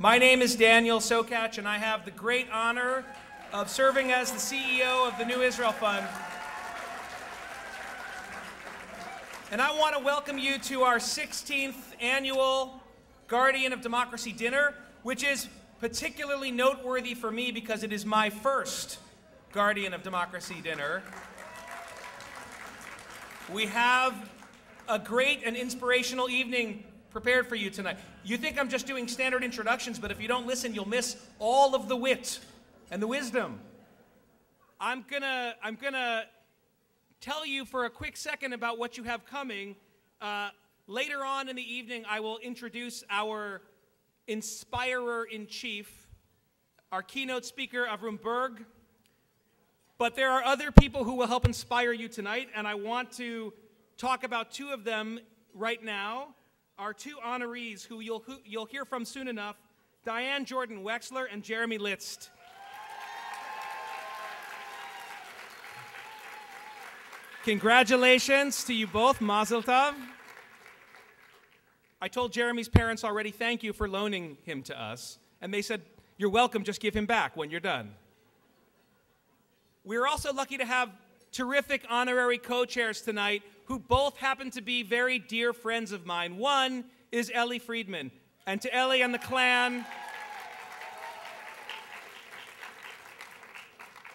My name is Daniel Sokatch, and I have the great honor of serving as the CEO of the New Israel Fund. And I want to welcome you to our 16th annual Guardian of Democracy dinner, which is particularly noteworthy for me because it is my first Guardian of Democracy dinner. We have a great and inspirational evening prepared for you tonight. You think I'm just doing standard introductions, but if you don't listen, you'll miss all of the wit and the wisdom. I'm gonna tell you for a quick second about what you have coming. Later on in the evening, I will introduce our Inspirer-in-Chief, our keynote speaker, Avram Berg. But there are other people who will help inspire you tonight, and I want to talk about two of them right now. Our two honorees who you'll hear from soon enough, Diane Jordan Wexler and Jeremy Litzt. Congratulations to you both, Mazel Tov. I told Jeremy's parents already thank you for loaning him to us, and they said, you're welcome, just give him back when you're done. We're also lucky to have terrific honorary co-chairs tonight who both happen to be very dear friends of mine. One is Ellie Friedman. And to Ellie and the clan,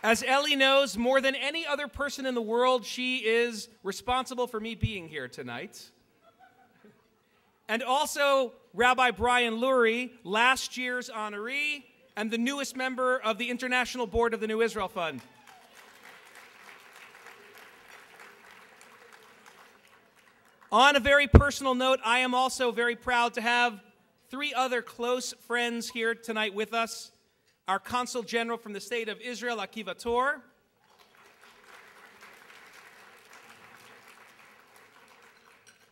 as Ellie knows, more than any other person in the world, she is responsible for me being here tonight. And also Rabbi Brian Lurie, last year's honoree, and the newest member of the International Board of the New Israel Fund. On a very personal note, I am also very proud to have three other close friends here tonight with us. Our Consul General from the State of Israel, Akiva Tor.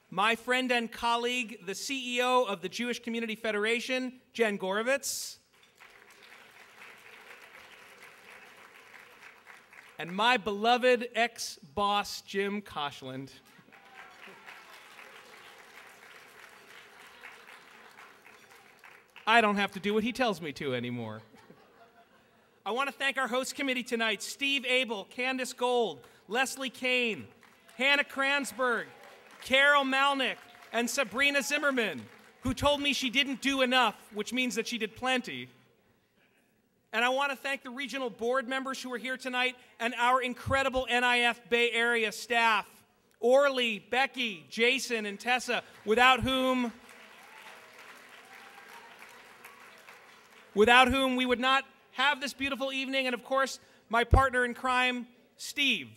My friend and colleague, the CEO of the Jewish Community Federation, Jen Gorovitz. And my beloved ex-boss, Jim Koshland. I don't have to do what he tells me to anymore. I want to thank our host committee tonight, Steve Abel, Candace Gold, Leslie Kane, Hannah Kranzberg, Carol Malnick, and Sabrina Zimmerman, who told me she didn't do enough, which means that she did plenty. And I want to thank the regional board members who are here tonight and our incredible NIF Bay Area staff, Orly, Becky, Jason, and Tessa, without whom we would not have this beautiful evening, and of course, my partner in crime, Steve,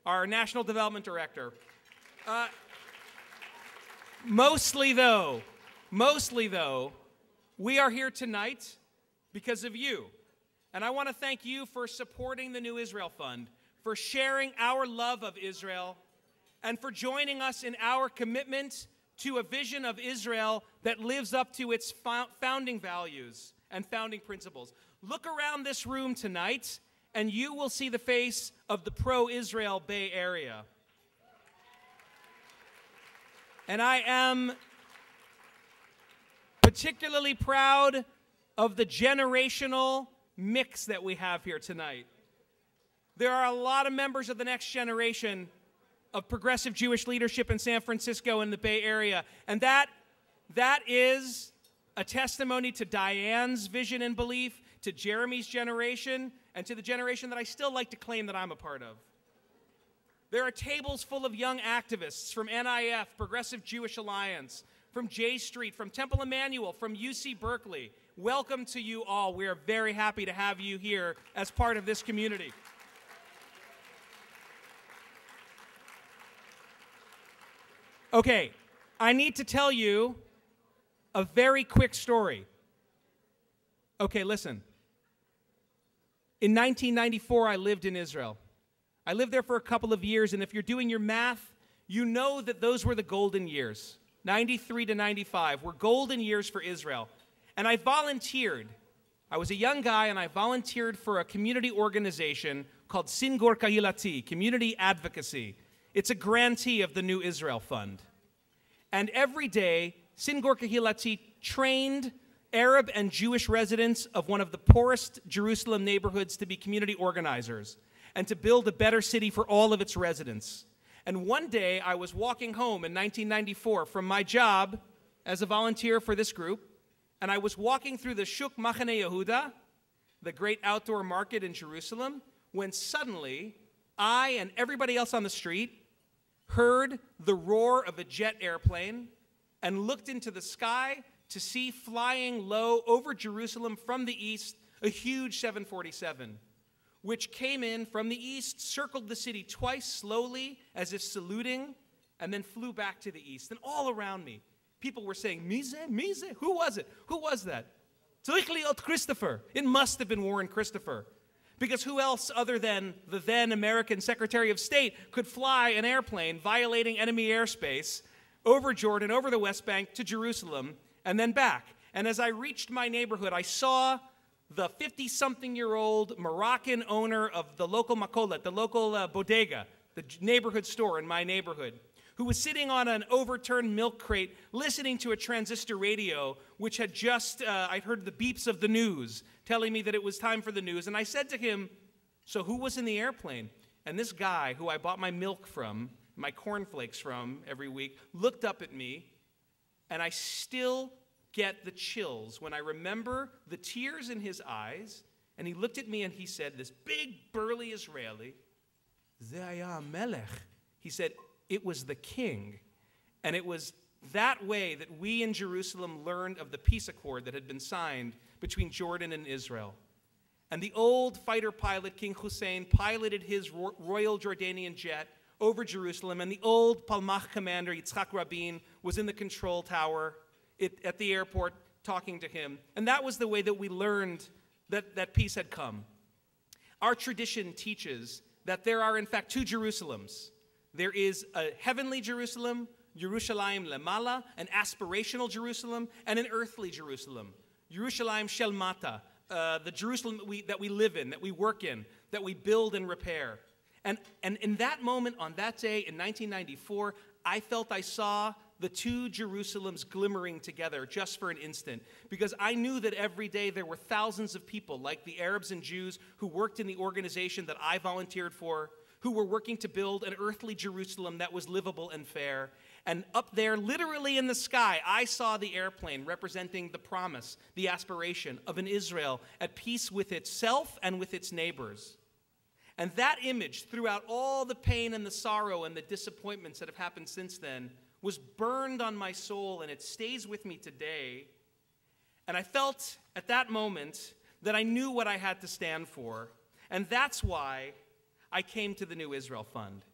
our National Development Director. Mostly though, we are here tonight because of you. And I want to thank you for supporting the New Israel Fund, for sharing our love of Israel, and for joining us in our commitment to a vision of Israel that lives up to its founding values and founding principles. Look around this room tonight, and you will see the face of the pro-Israel Bay Area. And I am particularly proud of the generational mix that we have here tonight. There are a lot of members of the next generation of progressive Jewish leadership in San Francisco and the Bay Area, and that is a testimony to Diane's vision and belief, to Jeremy's generation, and to the generation that I still like to claim that I'm a part of. There are tables full of young activists from NIF, Progressive Jewish Alliance, from J Street, from Temple Emmanuel, from UC Berkeley. Welcome to you all. We are very happy to have you here as part of this community. Okay, I need to tell you a very quick story. Okay, listen. In 1994, I lived in Israel. I lived there for a couple of years, and if you're doing your math, you know that those were the golden years. 93 to 95 were golden years for Israel. And I volunteered. I was a young guy, and I volunteered for a community organization called Singor Kahilati, Community Advocacy. It's a grantee of the New Israel Fund. And every day, Singor Kahilati trained Arab and Jewish residents of one of the poorest Jerusalem neighborhoods to be community organizers and to build a better city for all of its residents. And one day, I was walking home in 1994 from my job as a volunteer for this group, and I was walking through the Shuk Machane Yehuda, the great outdoor market in Jerusalem, when suddenly I and everybody else on the street heard the roar of a jet airplane and looked into the sky to see flying low over Jerusalem from the east a huge 747, which came in from the east, circled the city twice slowly as if saluting, and then flew back to the east. And all around me, people were saying, Mise, Mise, who was it? Who was that? Tzarich liot Christopher. It must have been Warren Christopher. Because who else other than the then American Secretary of State could fly an airplane violating enemy airspace over Jordan, over the West Bank to Jerusalem, and then back? And as I reached my neighborhood, I saw the 50-something-year-old Moroccan owner of the local makolet, the local bodega, the neighborhood store in my neighborhood, who was sitting on an overturned milk crate listening to a transistor radio, which had just, I'd heard the beeps of the news telling me that it was time for the news. And I said to him, so who was in the airplane? And this guy, who I bought my milk from, my cornflakes from every week, looked up at me, and I still get the chills when I remember the tears in his eyes, and he looked at me and he said, this big, burly Israeli, Ze haya melech. He said, it was the king. And it was that way that we in Jerusalem learned of the peace accord that had been signed between Jordan and Israel. And the old fighter pilot, King Hussein, piloted his Royal Jordanian jet over Jerusalem, and the old Palmach commander, Yitzhak Rabin, was in the control tower at the airport talking to him. And that was the way that we learned that peace had come. Our tradition teaches that there are, in fact, two Jerusalems. There is a heavenly Jerusalem, Yerushalayim Lemala, an aspirational Jerusalem, and an earthly Jerusalem, Yerushalayim Shel Mata, the Jerusalem that we live in, that we work in, that we build and repair. And in that moment, on that day in 1994, I felt I saw the two Jerusalems glimmering together just for an instant, because I knew that every day there were thousands of people, like the Arabs and Jews who worked in the organization that I volunteered for, who were working to build an earthly Jerusalem that was livable and fair. And up there, literally in the sky, I saw the airplane representing the promise, the aspiration of an Israel at peace with itself and with its neighbors. And that image, throughout all the pain and the sorrow and the disappointments that have happened since then, was burned on my soul, and it stays with me today. And I felt at that moment that I knew what I had to stand for. And that's why I came to the New Israel Fund,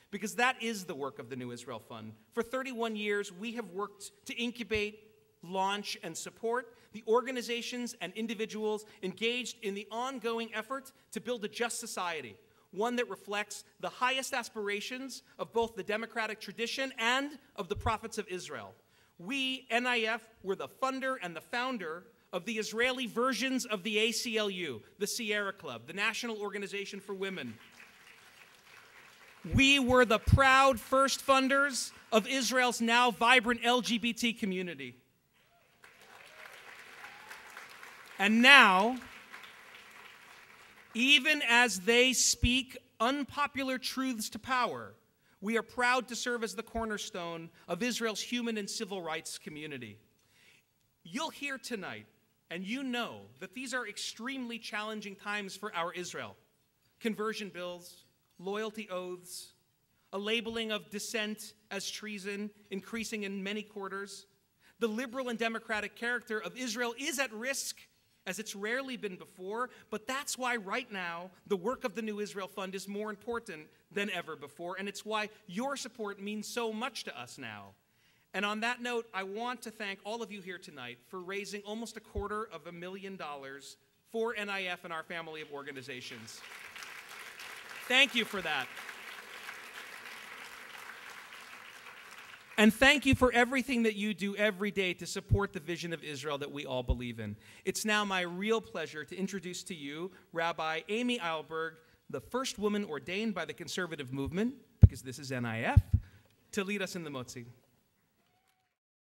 because that is the work of the New Israel Fund. For 31 years, we have worked to incubate, launch, and support the organizations and individuals engaged in the ongoing effort to build a just society, one that reflects the highest aspirations of both the democratic tradition and of the prophets of Israel. We, NIF, were the funder and the founder of the Israeli versions of the ACLU, the Sierra Club, the National Organization for Women. We were the proud first funders of Israel's now vibrant LGBT community. And now, even as they speak unpopular truths to power, we are proud to serve as the cornerstone of Israel's human and civil rights community. You'll hear tonight, and you know, that these are extremely challenging times for our Israel. Conversion bills, loyalty oaths, a labeling of dissent as treason increasing in many quarters. The liberal and democratic character of Israel is at risk, as it's rarely been before, but that's why right now the work of the New Israel Fund is more important than ever before, and it's why your support means so much to us now. And on that note, I want to thank all of you here tonight for raising almost $250,000 for NIF and our family of organizations. Thank you for that. And thank you for everything that you do every day to support the vision of Israel that we all believe in. It's now my real pleasure to introduce to you Rabbi Amy Eilberg, the first woman ordained by the conservative movement, because this is NIF, to lead us in the Motzi.